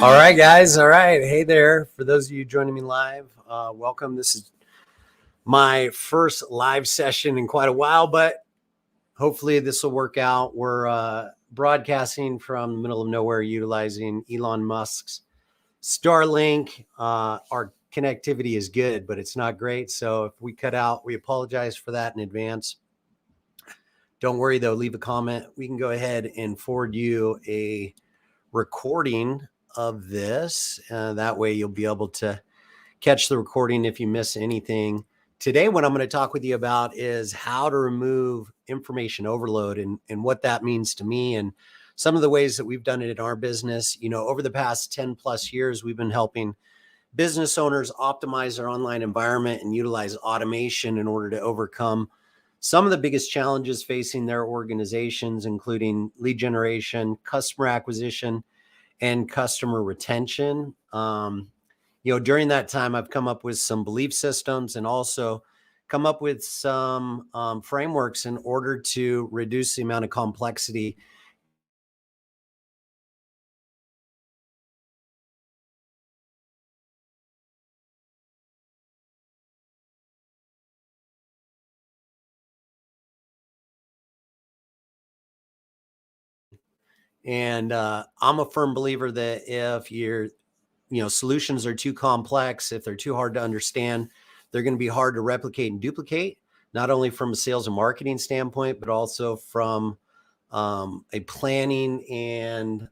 All right, guys. All right. Hey there. For those of you joining me live, welcome. This is my first live session in quite a while, but hopefully this will work out. We're broadcasting from the middle of nowhere utilizing Elon Musk's Starlink. Our connectivity is good, but it's not great. So if we cut out, we apologize for that in advance. Don't worry, though. Leave a comment. We can go ahead and forward you a recording of this. That way you'll be able to catch the recording if you miss anything. Today, what I'm going to talk with you about is how to remove information overload and what that means to me and some of the ways that we've done it in our business. You know, over the past 10 plus years, we've been helping business owners optimize their online environment and utilize automation in order to overcome some of the biggest challenges facing their organizations, including lead generation, customer acquisition, and customer retention. During that time, I've come up with some belief systems and also come up with some frameworks in order to reduce the amount of complexity and I'm a firm believer that if solutions are too complex, if they're too hard to understand, they're going to be hard to replicate and duplicate, not only from a sales and marketing standpoint, but also from a planning and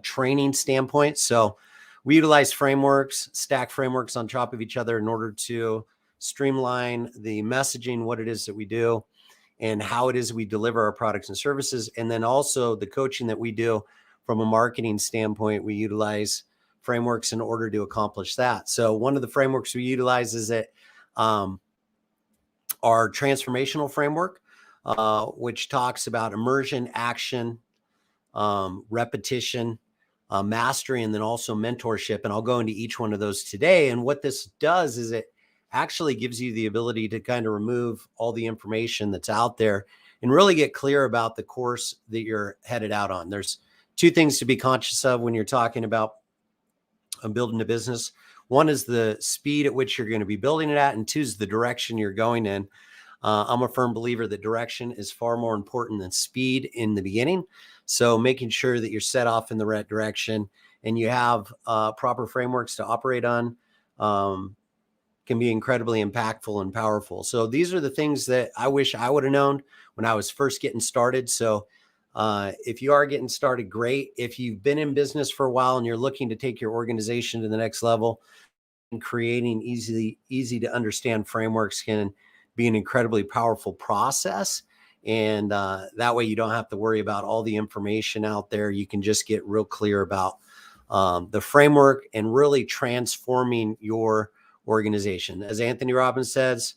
training standpoint. So we utilize frameworks, stack frameworks on top of each other in order to streamline the messaging, what it is that we do, and how it is we deliver our products and services. And then also the coaching that we do from a marketing standpoint, we utilize frameworks in order to accomplish that. So one of the frameworks we utilize is that our transformational framework, which talks about immersion, action, repetition, mastery, and then also mentorship. And I'll go into each one of those today. And what this does is it actually gives you the ability to kind of remove all the information that's out there and really get clear about the course that you're headed out on. There's two things to be conscious of when you're talking about building a business. One is the speed at which you're going to be building it at, and two is the direction you're going in. I'm a firm believer that direction is far more important than speed in the beginning. So making sure that you're set off in the right direction and you have proper frameworks to operate on can be incredibly impactful and powerful. So these are the things that I wish I would have known when I was first getting started. So if you are getting started, great. If you've been in business for a while and you're looking to take your organization to the next level, and creating easy to understand frameworks can be an incredibly powerful process. And that way you don't have to worry about all the information out there. You can just get real clear about the framework and really transforming your organization. As Anthony Robbins says,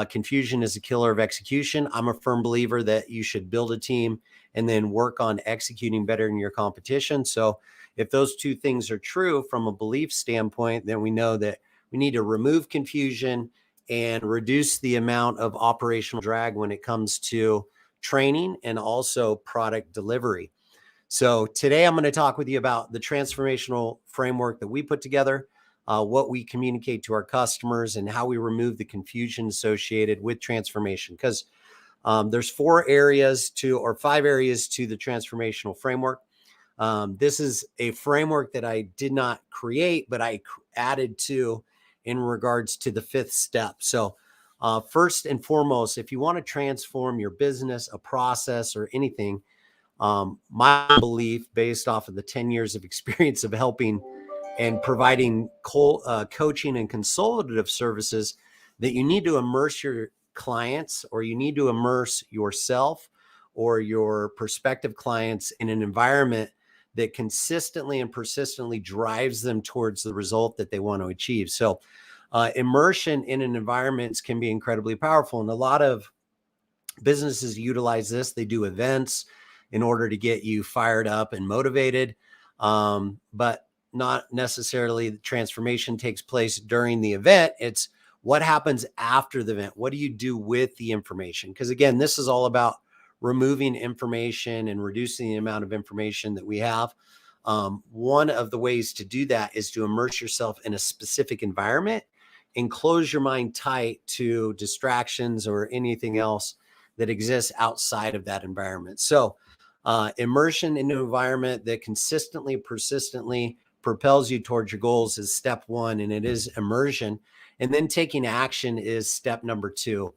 confusion is a killer of execution. I'm a firm believer that you should build a team and then work on executing better than your competition. So if those two things are true from a belief standpoint, then we know that we need to remove confusion and reduce the amount of operational drag when it comes to training and also product delivery. So today I'm going to talk with you about the transformational framework that we put together, what we communicate to our customers, and how we remove the confusion associated with transformation. Because there's 5 areas to the transformational framework. This is a framework that I did not create, but I added to in regards to the 5th step. So first and foremost, if you want to transform your business, a process, or anything, my belief based off of the 10 years of experience of helping and providing coaching and consultative services, that you need to immerse your clients, or you need to immerse yourself or your prospective clients in an environment that consistently and persistently drives them towards the result that they want to achieve. So immersion in an environment can be incredibly powerful. And a lot of businesses utilize this. They do events in order to get you fired up and motivated. But not necessarily the transformation takes place during the event. It's what happens after the event. What do you do with the information? Because again, this is all about removing information and reducing the amount of information that we have. One of the ways to do that is to immerse yourself in a specific environment and close your mind tight to distractions or anything else that exists outside of that environment. So immersion in an environment that consistently, persistently propels you towards your goals is step one, and it is immersion. And then taking action is step number two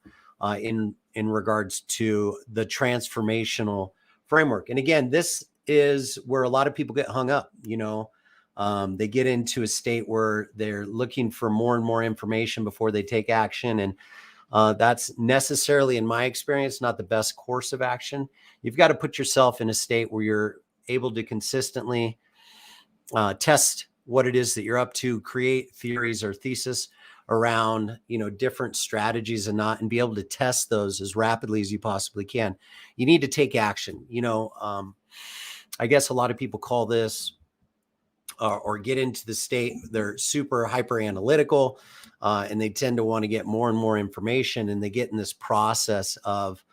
in regards to the transformational framework. And again, this is where a lot of people get hung up. They get into a state where they're looking for more and more information before they take action. And that's necessarily, in my experience, not the best course of action. You've got to put yourself in a state where you're able to consistently test what it is that you're up to, create theories or thesis around, different strategies and be able to test those as rapidly as you possibly can. You need to take action. I guess a lot of people call this or get into the state, they're super hyper analytical and they tend to want to get more and more information, and they get in this process of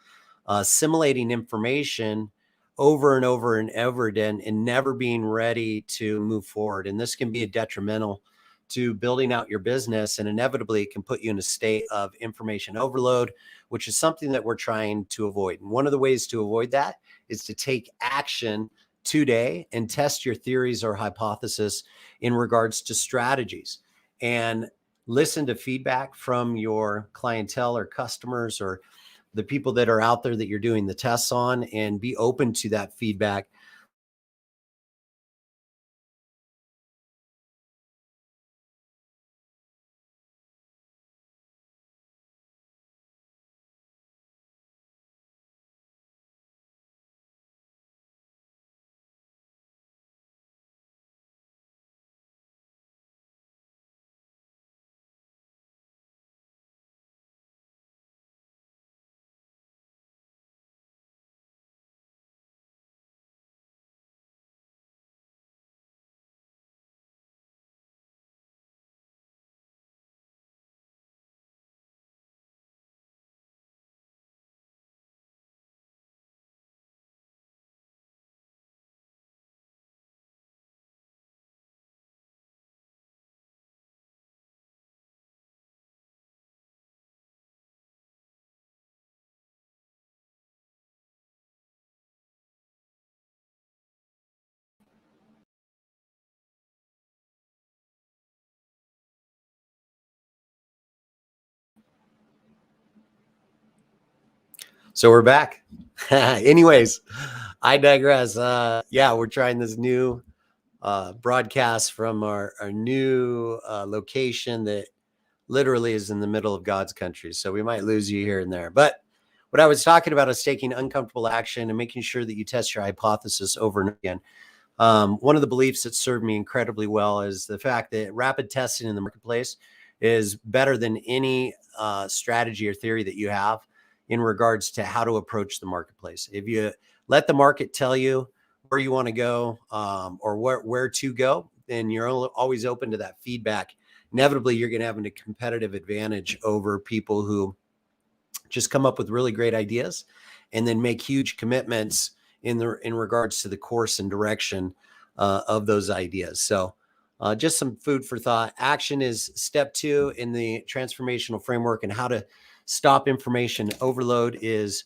assimilating information over and over and over again and never being ready to move forward. And this can be detrimental to building out your business, and inevitably it can put you in a state of information overload, which is something that we're trying to avoid. And one of the ways to avoid that is to take action today and test your theories or hypothesis in regards to strategies, and listen to feedback from your clientele or customers or the people that are out there that you're doing the tests on, and be open to that feedback. So we're back. Anyways, I digress. Yeah, we're trying this new broadcast from our new location that literally is in the middle of God's country. So we might lose you here and there. But what I was talking about is taking uncomfortable action and making sure that you test your hypothesis over and again. One of the beliefs that served me incredibly well is the fact that rapid testing in the marketplace is better than any strategy or theory that you have in regards to how to approach the marketplace. If you let the market tell you where you want to go or where to go, then you're always open to that feedback. Inevitably, you're going to have a competitive advantage over people who just come up with really great ideas and then make huge commitments in regards to the course and direction of those ideas. So just some food for thought. Action is step two in the transformational framework, and how to stop information overload is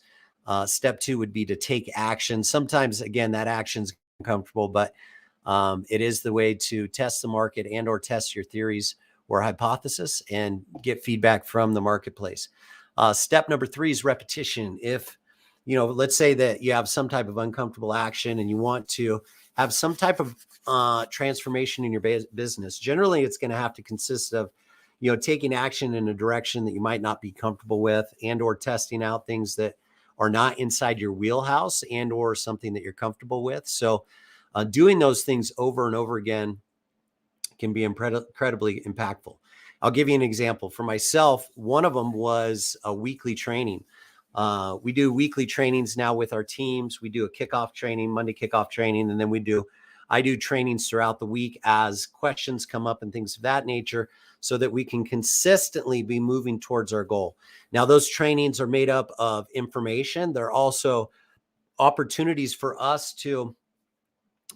step two would be to take action. Sometimes, again, that action's uncomfortable, but it is the way to test the market and or test your theories or hypothesis and get feedback from the marketplace. Step number three is repetition. If, let's say that you have some type of uncomfortable action and you want to have some type of transformation in your business, generally it's going to have to consist of, taking action in a direction that you might not be comfortable with, and or testing out things that are not inside your wheelhouse and or something that you're comfortable with. So doing those things over and over again can be incredibly impactful. I'll give you an example. For myself, one of them was a weekly training. We do weekly trainings now with our teams. We do a kickoff training, Monday kickoff training, and then I do trainings throughout the week as questions come up and things of that nature, so that we can consistently be moving towards our goal. Now, those trainings are made up of information. They're also opportunities for us to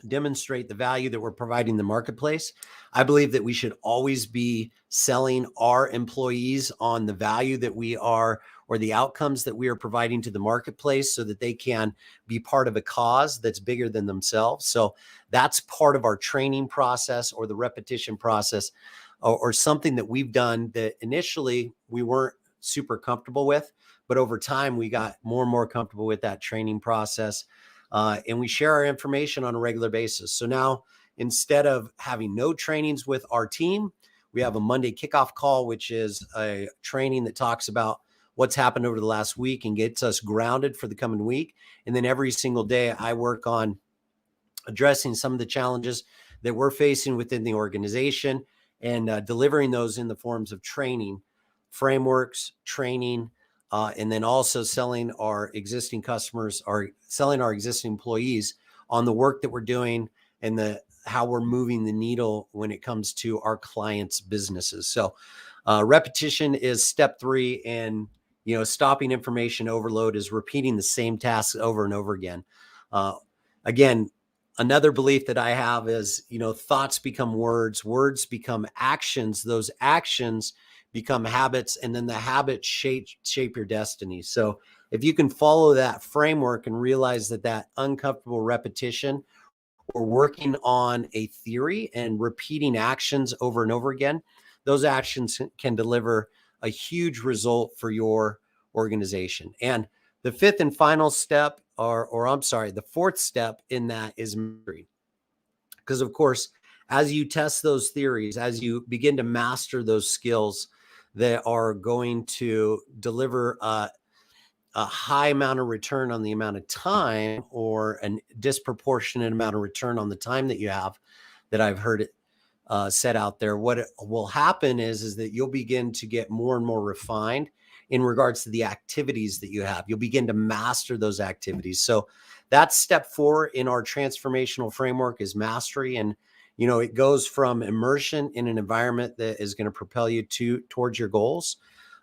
demonstrate the value that we're providing the marketplace. I believe that we should always be selling our employees on the value that we are, or the outcomes that we are providing to the marketplace, so that they can be part of a cause that's bigger than themselves. So that's part of our training process, or the repetition process, or something that we've done that initially we weren't super comfortable with, but over time we got more and more comfortable with that training process. And we share our information on a regular basis. So now, instead of having no trainings with our team, we have a Monday kickoff call, which is a training that talks about what's happened over the last week and gets us grounded for the coming week. And then every single day, I work on addressing some of the challenges that we're facing within the organization, and delivering those in the forms of training, frameworks, training, and then also selling our existing customers, or selling our existing employees on the work that we're doing, and how we're moving the needle when it comes to our clients' businesses. So repetition is step 3, and stopping information overload is repeating the same tasks over and over again. Again, another belief that I have is, thoughts become words, words become actions, those actions become habits, and then the habits shape your destiny. So if you can follow that framework and realize that uncomfortable repetition, or working on a theory and repeating actions over and over again, those actions can deliver a huge result for your organization. And the fifth and final step, the fourth step in that is mastery. Because of course, as you test those theories, as you begin to master those skills that are going to deliver a high amount of return on the amount of time, or a disproportionate amount of return on the time that you have, that I've heard it set out there, what will happen is that you'll begin to get more and more refined in regards to the activities that you have. You'll begin to master those activities. So that's step 4 in our transformational framework, is mastery. And it goes from immersion in an environment that is going to propel you towards your goals,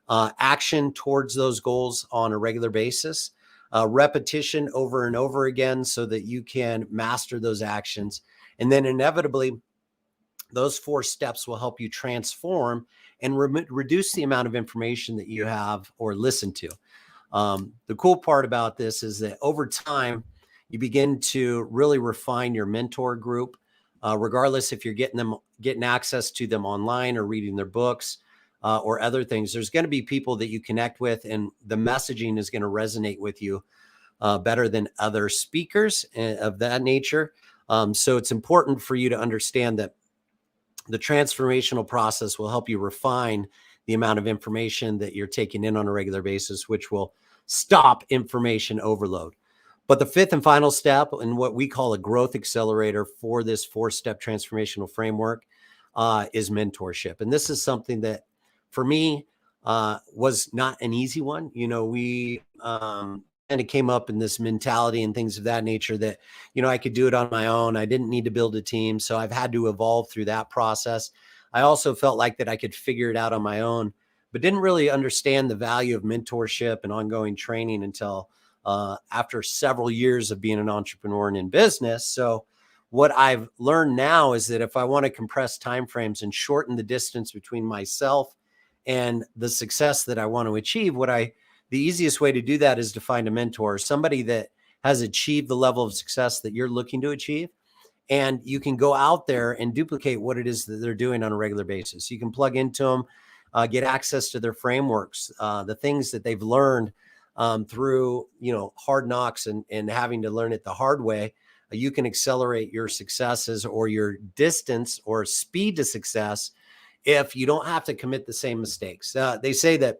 action towards those goals on a regular basis, repetition over and over again, so that you can master those actions. And then inevitably, those 4 steps will help you transform and reduce the amount of information that you have or listen to. The cool part about this is that over time, you begin to really refine your mentor group, regardless if you're getting access to them online, or reading their books, or other things. There's going to be people that you connect with, and the messaging is going to resonate with you better than other speakers of that nature. So it's important for you to understand that the transformational process will help you refine the amount of information that you're taking in on a regular basis, which will stop information overload. But the fifth and final step, and what we call a growth accelerator for this 4-step transformational framework, is mentorship. And this is something that, for me, was not an easy one. We kind of came up in this mentality and things of that nature that, I could do it on my own. I didn't need to build a team. So I've had to evolve through that process. I also felt like that I could figure it out on my own, but didn't really understand the value of mentorship and ongoing training until after several years of being an entrepreneur and in business. So what I've learned now is that if I want to compress timeframes and shorten the distance between myself and the success that I want to achieve, the easiest way to do that is to find a mentor, somebody that has achieved the level of success that you're looking to achieve. And you can go out there and duplicate what it is that they're doing on a regular basis. You can plug into them, get access to their frameworks, the things that they've learned through, hard knocks and having to learn it the hard way. You can accelerate your successes, or your distance or speed to success, if you don't have to commit the same mistakes. They say that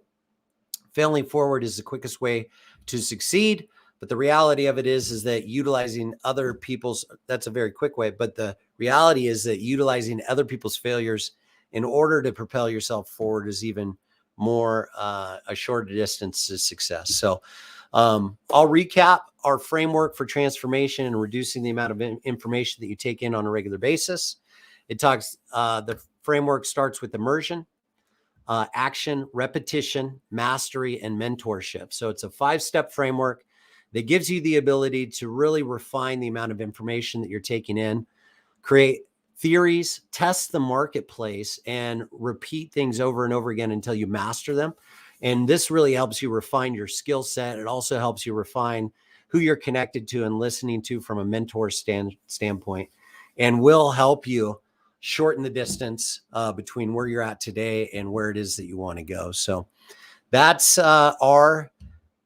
failing forward is the quickest way to succeed. But the reality of it is that utilizing other people's, that's a very quick way. But the reality is that utilizing other people's failures in order to propel yourself forward is even more a shorter distance to success. So I'll recap our framework for transformation and reducing the amount of information that you take in on a regular basis. It talks, the framework starts with immersion, action, repetition, mastery, and mentorship. So it's a 5-step framework that gives you the ability to really refine the amount of information that you're taking in, create theories, test the marketplace, and repeat things over and over again until you master them. And this really helps you refine your skill set. It also helps you refine who you're connected to and listening to from a mentor standpoint, and will help you shorten the distance between where you're at today and where it is that you want to go. So that's our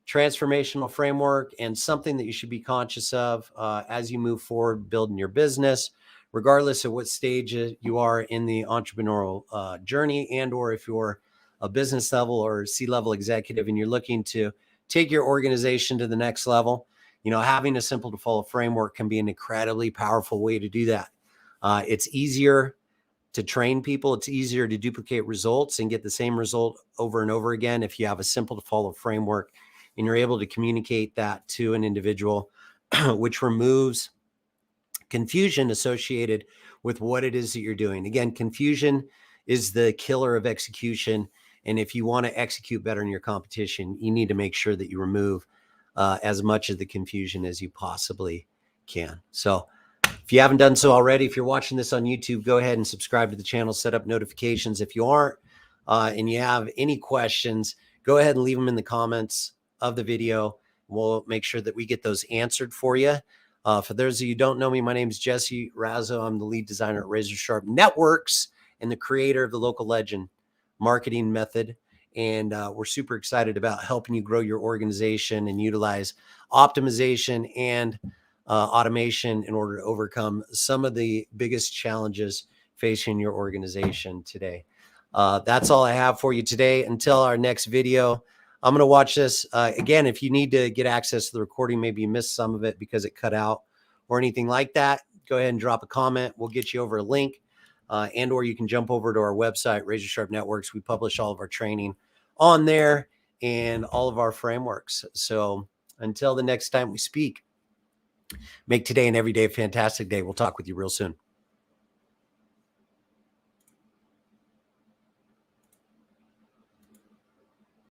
transformational framework, and something that you should be conscious of as you move forward building your business, regardless of what stage you are in the entrepreneurial journey, and or if you're a business level or C-level executive and you're looking to take your organization to the next level. Having a simple to follow framework can be an incredibly powerful way to do that. It's easier to train people. It's easier to duplicate results and get the same result over and over again if you have a simple to follow framework and you're able to communicate that to an individual, which removes confusion associated with what it is that you're doing. Again, confusion is the killer of execution. And if you want to execute better in your competition, you need to make sure that you remove as much of the confusion as you possibly can. So if you haven't done so already, if you're watching this on YouTube, go ahead and subscribe to the channel, set up notifications. If you aren't and you have any questions, go ahead and leave them in the comments of the video. We'll make sure that we get those answered for you. For those of you who don't know me, my name is Jesse Razo. I'm the lead designer at RazoRSharp Networks and the creator of the local legend marketing method. And we're super excited about helping you grow your organization and utilize optimization and automation in order to overcome some of the biggest challenges facing your organization today. That's all I have for you today. Until our next video, I'm going to watch this. Again, if you need to get access to the recording, maybe you missed some of it because it cut out or anything like that, go ahead and drop a comment. We'll get you over a link and or you can jump over to our website, RazoRSharp Networks. We publish all of our training on there and all of our frameworks. So until the next time we speak, make today and every day a fantastic day. We'll talk with you real soon.